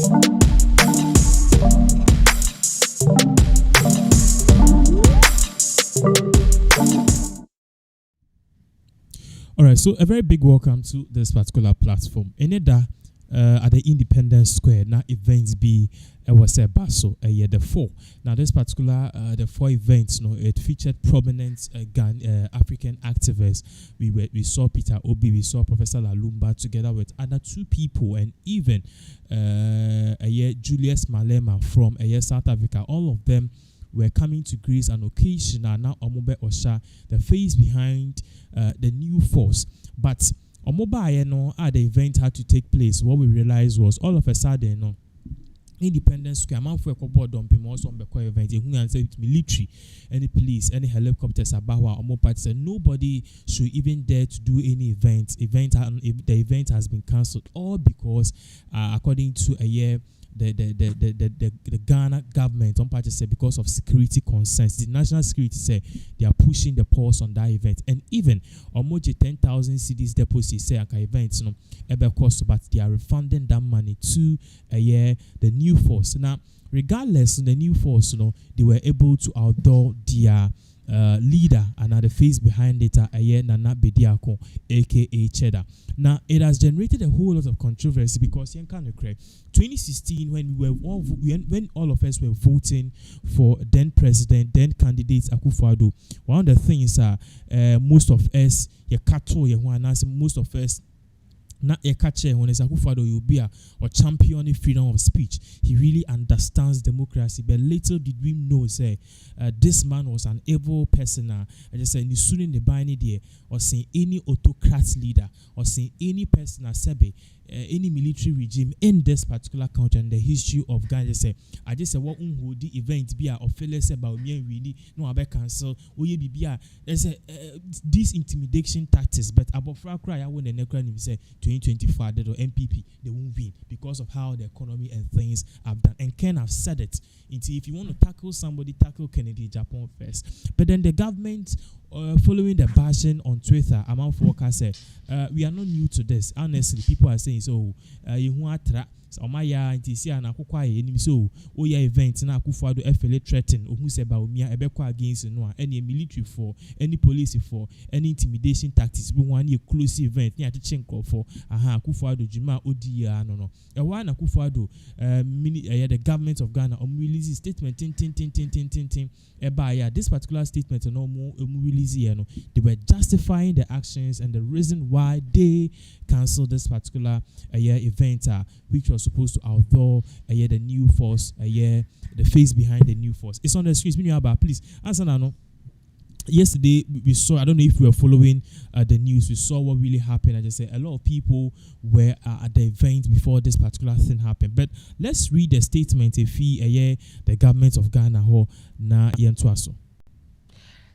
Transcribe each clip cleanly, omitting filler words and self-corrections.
All right, so a very big welcome to this particular platform. Eneda at the Independence Square, now events be was a basso a year the 4. Now this particular the 4 events, it featured prominent African activists. We saw Peter Obi, we saw Professor Lalumba together with other 2 people, and even a year Julius Malema from a year South Africa. All of them were coming to grace an occasion now Omobe Osha, the face behind the new force. But Omoba the event had to take place. What we realized was all of a sudden Independence Square, man for a couple of also on the event, military, any police, any helicopters, said nobody should even dare to do any event. The event has been cancelled, all because according to a year the Ghana government on party said because of security concerns, the national security said they are pushing the pause on that event, and even almost 10,000 cedis deposit say aka events cost, but they are refunding that money to the new force. Now, regardless of the new force, they were able to outdoor their leader and the face behind it, Nana Bediako, aka Cheddar. Now, it has generated a whole lot of controversy because 2016, when all of us were voting for then president, then candidate Akuffo Addo, one of the things most of us, most of us. Not a catcher when it's Akuffo Addo will be or championing freedom of speech. He really understands democracy, but little did we know this man was an evil person. I just said soon in the binary there or seeing any autocrat leader or seeing any person any military regime in this particular country and the history of Ghana. I just said what would the event be or fellas about me really no about cancel there's these intimidation tactics, but about cry I want the necronym say 2025 the MPP they won't win because of how the economy and things have done. And Ken have said it into if you want to tackle somebody, tackle Kennedy Japan first. But then the government following the bashing on Twitter, Amount Forecast said, we are not new to this. Honestly, people are saying, so, you want to Omaya, Intisia, and Akukwai, and so, event, and Akuffo Addo FLA threaten, or who said about me, against any military for, any police for, any intimidation tactics. We want a close event, near to Chenko for, Akuffo Addo, Jima, Odia, no. A one Akuffo Addo, the government of Ghana, release statement, this particular statement, no more, they were justifying the actions and the reason why they cancelled this particular event, which was supposed to outdoor the new force, the face behind the new force. It's on the screen. Please answer now. Yesterday we saw, I don't know if we were following the news, we saw what really happened. I just said a lot of people were at the event before this particular thing happened. But let's read the statement if the government of Ghana na yentuaso.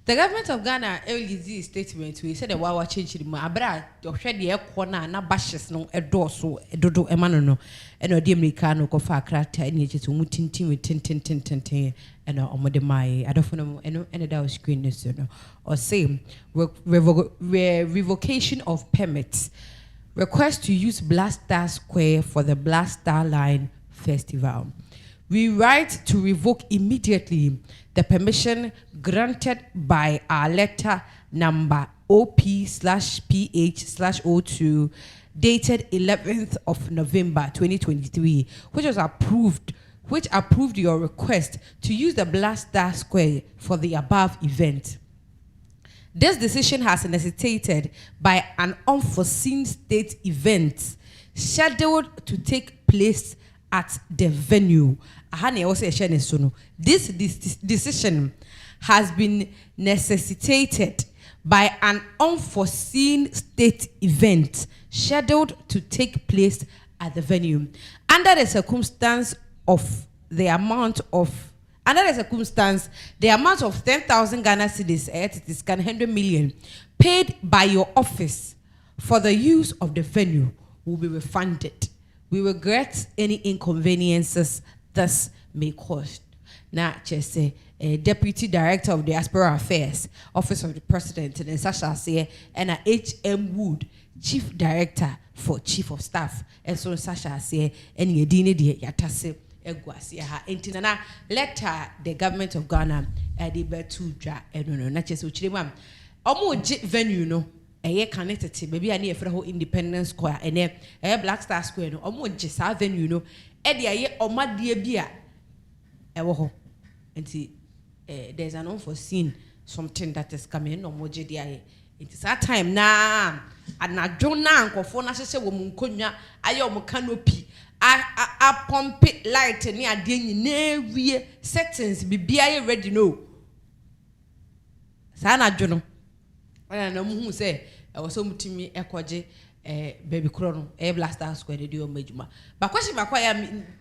The government of Ghana released this statement. We said the Wawa change the Abra, the Shady Corner, na bashes no a dorsal, a dodo emano, and a Americano go far crater, and yet to mutin with 10 and a Omodemai. I don't know any doubt screen or same revocation of permits. Request to use Black Star Square for the Black Star Line Festival. We write to revoke immediately the permission granted by our letter number OP/PH/02 dated 11th of November 2023, which approved your request to use the Black Star Square for the above event. This decision has necessitated by an unforeseen state event scheduled to take place at the venue. This decision has been necessitated by an unforeseen state event scheduled to take place at the venue. Under the circumstance, the amount of 10,000 Ghana cedis, it is 100 million, paid by your office for the use of the venue will be refunded. We regret any inconveniences this may cause. na chese Deputy Director of Diaspora Affairs, Office of the President, and Sasha say, and H.M. Wood, Chief Director for Chief of Staff, and so Sasha say, and Yedini de Yatase Eguasia, and Tinana letter the government of Ghana at the Betuja, and no, not just Uchimam. Omo venue no. Eye connected to maybe I need a whole Independence Square and a Black Star Square no omo just venue no e de aye oma de bia e wo ho nti there's an unforeseen something that is coming no mo je de aye it is that time na anadwo na ankofo na hyehye wo munkonwa aye omo canopy a pump light ni ade nyina wie settings bibia ye ready no sa anadwo no na mu say I was so mutimi ekoje baby krono blaster square de o majuma ba question ba kwa ya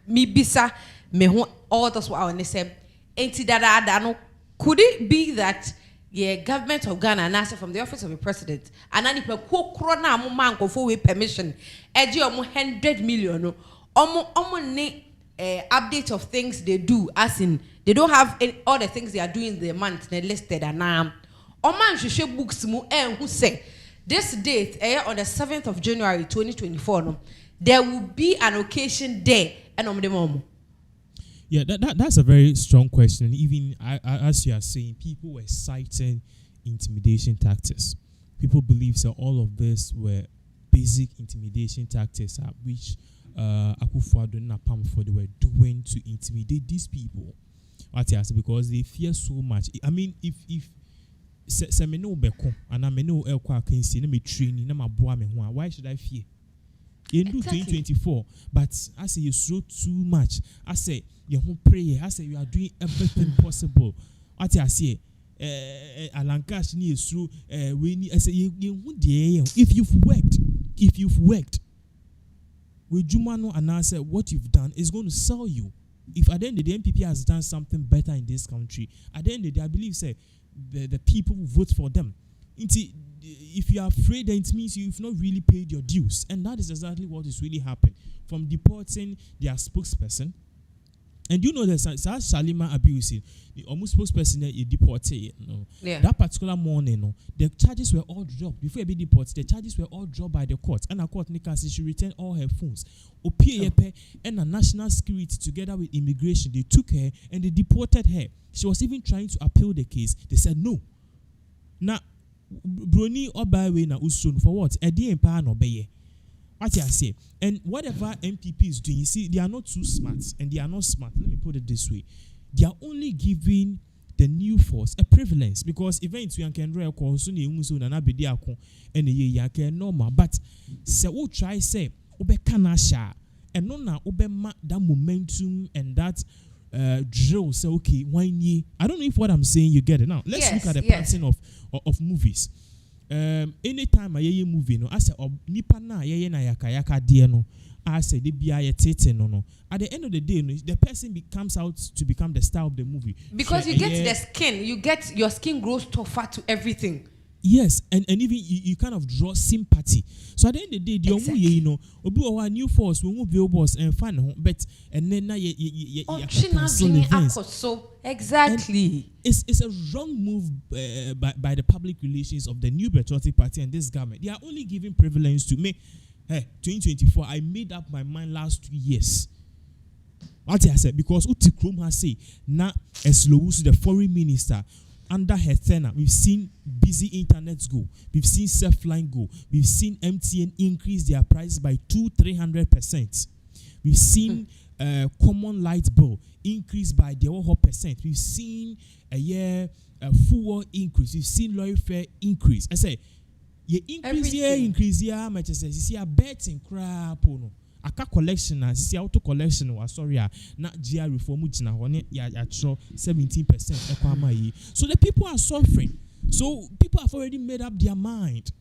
mi bisa me ho all those what I say enti dada no could it be that government of Ghana and from the office of the president and ani pe kokro na mo man kofo we permission eje omo 100 million no omo ne update of things they do as in they don't have all the things they are doing in the month they listed and Oman Shishe books mu who say this date on the 7th of January 2024 no, there will be an occasion there and on the moment. Yeah, that's a very strong question. Even as you are saying, people were citing intimidation tactics. People believe that all of this were basic intimidation tactics which Akuffo Addo and Pamford they were doing to intimidate these people. Because they fear so much. I mean, if se me no beko and me no elko akensi na me training na maboa me ho why should I fear in 2024 but I say you so too much I say you home prayer I say you are doing everything possible what I say alankash ni esru we ni I say you de if you've worked with Jumano and I said what you've done is going to sell you. If at the end of the day MPP has done something better in this country, at the end of the day I believe say the people will vote for them. If you are afraid, then it means you've not really paid your dues. And that is exactly what is really happening. From deporting their spokesperson. And you know that Salima abusing the almost spokesperson that you deported. That particular morning, the charges were all dropped. Before you be deported, the charges were all dropped by the court. And the court said she returned all her phones. OPAP and the national security together with immigration, they took her and they deported her. She was even trying to appeal the case. They said no. Now, Bruni or Byway na usun for what? A day in Pan or Baye. What I say. And whatever MPP is doing, you see, they are not too smart. And they are not smart. Let me put it this way. They are only giving the new force a prevalence. Because events you can real call soon and a can normal. But say what try say obe kanasha and no na obe ma that momentum and that drill say okay one year. I don't know if what I'm saying you get it now. Let's look at the pattern of movies. Anytime a ye movie no I say nipa na ye na yaka de no I say they be a tete no at the end of the day no, the person comes out to become the star of the movie because you get the skin, your skin grows tougher to everything. Yes, and even you kind of draw sympathy. So at the end of the day, the you know, obi our new force we won't be boss and fun, but and then now so exactly. And it's a wrong move by the public relations of the New Patriotic Party and this government. They are only giving prevalence to me. Hey, 2024, I made up my mind last 2 years. What I said because Uti Krum has said now as low as the foreign minister. Under her tenure, we've seen busy internets go. We've seen Selfline go. We've seen MTN increase their price by 200-300%. We've seen common light bill increase by the 100%. We've seen a fuel increase. We've seen lorry fare increase. I say, you increase here. My just says, you see a betting crap. Aka collection na sisi auto collection was sorry na GR reform jina hone ya 17% ekwama yi. So the people are suffering. So people have already made up their mind.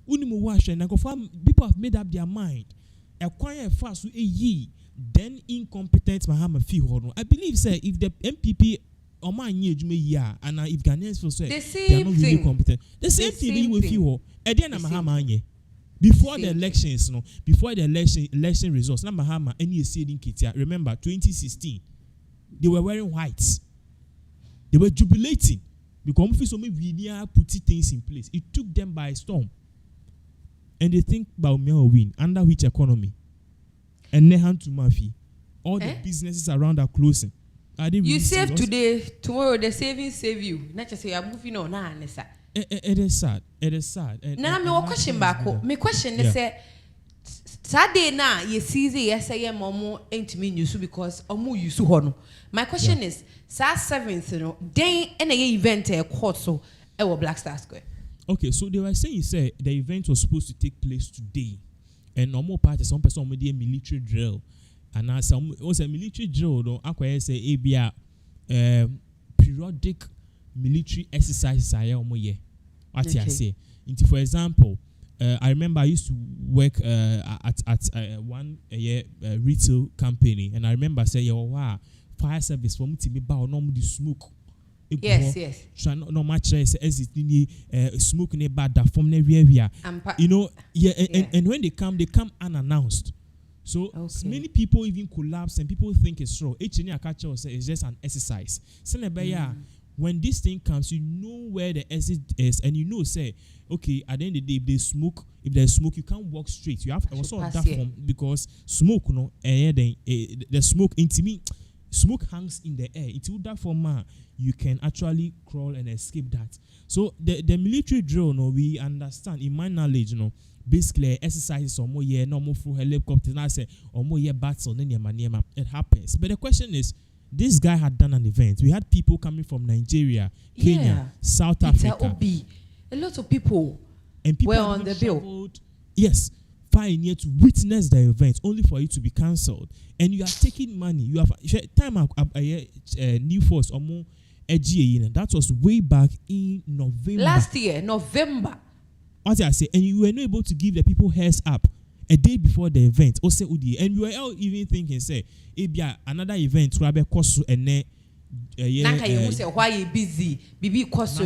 Unimu washe na people have made up their mind. Ekwan fast yi then incompetent mahama fi hono. I believe say if the MPP Oman nye jume ya and if Ghanaians feel say they are not really competent. The same thing you will feel e dey na mahama anye. Before the elections, before the election results, na Mahama any said in Kitia. Remember 2016. They were wearing white. They were jubilating because we near put things in place. It took them by storm. And they think Baumia will win. Under which economy? And Nehan to Murphy. All the businesses around are closing. You save today, tomorrow the savings save you. Not just say you're moving on. It is sad. It is sad. Now, my question back. My question is, Saturday now, you see the yes, Momo ain't mean you because Omu you su hono. My question is, Sat 7th, you know, day any event a court so Black Star Square. Okay, so they were saying, say the event was supposed to take place today, and normal part some person made a military drill, and as some was a military drill, though, I say ABA periodic military exercises. What I say, for example. I remember I used to work at one retail company, and I remember saying, wow, fire service for me to be about normally smoke. Yes. No much as it smoke in a bad that from the area. You know, and when they come unannounced. So many people even collapse and people think it's wrong. It's just an exercise. When this thing comes, you know where the exit is, and you know, say, okay, at the end of the day, if there's smoke, you can't walk straight. You have to also that form because smoke, the smoke smoke hangs in the air. It's that form, you can actually crawl and escape that. So the military drill, we understand in my knowledge, basically exercises or more normal through helicopters. And I say, or more battle, it happens. But the question is, this guy had done an event. We had people coming from Nigeria, Kenya, South Africa. A lot of people, and people were on the bill. Yes, flying here to witness the event, only for it to be cancelled. And you are taking money. You have time New Force or more. That was way back in November. Last year, November. What I say, and you were not able to give the people heads up a day before the event. And we were all even thinking, say, another event will be cost and then why you busy? Bibi cost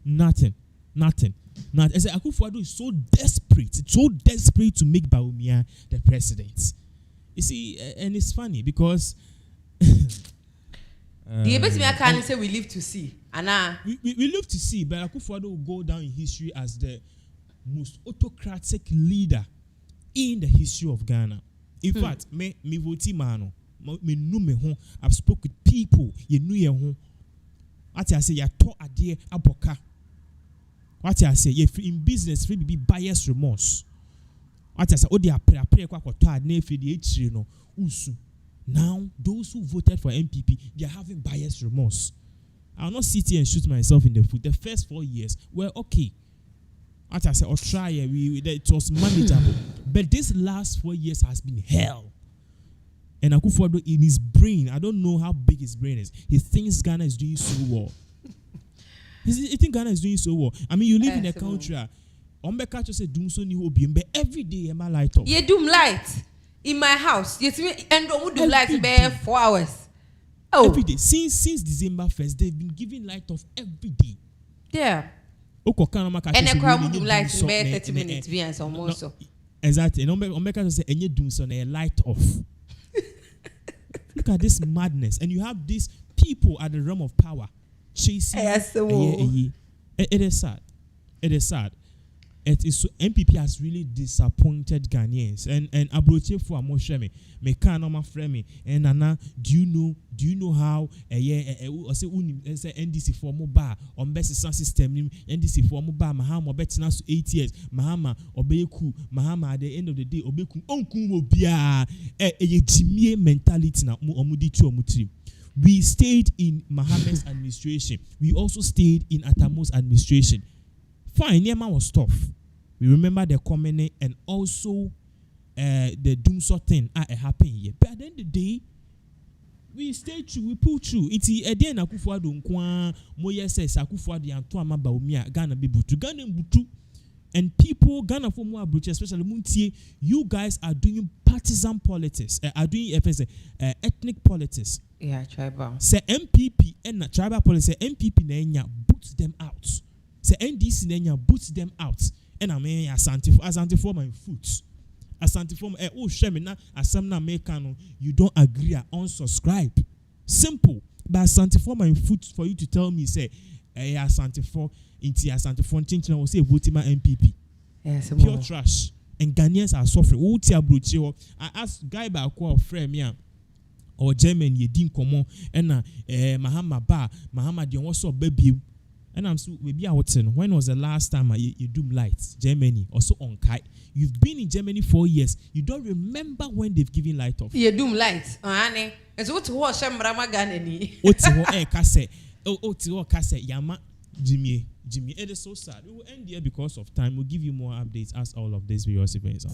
nothing. I said, Akuffo Addo is so desperate to make Bawumia the president. You see, and it's funny because the best I can say we live to see. We live to see, but Akuffo Addo will go down in history as the most autocratic leader in the history of Ghana. In fact, me voti mano, me know me home. I've spoken with people. You know your home. What I say, you talk idea aboka. What I say, if in business, free be bias remorse. What I say, oh, they are pray kwa nefi the H no usu. Now, those who voted for MPP, they are having bias remorse. I'll not sit here and shoot myself in the foot. The first 4 years were okay. What I said, or try it was manageable. But this last 4 years has been hell. And Akuffo Addo in his brain, I don't know how big his brain is. He thinks Ghana is doing so well. He thinks Ghana is doing so well. I mean, you live in a country. But every day, am I light up? You doom light in my house. You see, and don't do light bare 4 hours. Oh, every day since December 1st, they've been giving light off every day. Yeah. And the crowd would light in bare 30 minutes. Be and some more so. Exactly. And Omeka say, "And you doing so a light off." Look at this madness, and you have these people at the realm of power chasing. It is sad. It is sad. It is so, MPP has really disappointed Ghanaians, and Abroche for Amoshemi, me can no my friend and Nana, do you know how say NDC for mobile on best system NDC for mobile Mahama better 8 years Mahama obeku Mahama at the end of the day obeku onkum obia Jimmy mentality na omudi tu omutri. We stayed in Mahamad's administration. We also stayed in Atamo's administration. Fine, Nema was tough. We remember the community and also the Doomsor thing happened here. But at the end of the day, we stayed true, we pulled through. It's again Akuffo Addo nkwa moye says Akuffo Addo yanto ama Bawumia Ghana be butu. Ghana butu. And people, Ghana for more abroad, especially Muntie, you guys are doing partisan politics, are doing ethnic politics. Yeah, tribal. Say MPP and tribal politics, MPP Nenya boots them out. Say NDC Nenya boots them out. And I mean, Asante for my foot. Asante form oh shame na asem na make no you don't agree unsubscribe. Simple. But Asante form and foot for you to tell me say Asante for into Asante form chinchina will say vote my MPP. Yes, pure trash. And Ghanaians are suffering. I asked guy by a friend me or German ye din komo and Mahama Ba Mahama Dion also baby. And I'm so maybe out. When was the last time you do lights? Germany also on kite. You've been in Germany 4 years. You don't remember when they've given light off. You do lights, honey. It's what to watch Shamrama Ganani. Kase Yama Jimmy. It is so sad. We will end here because of time. We'll give you more updates as all of these various events are.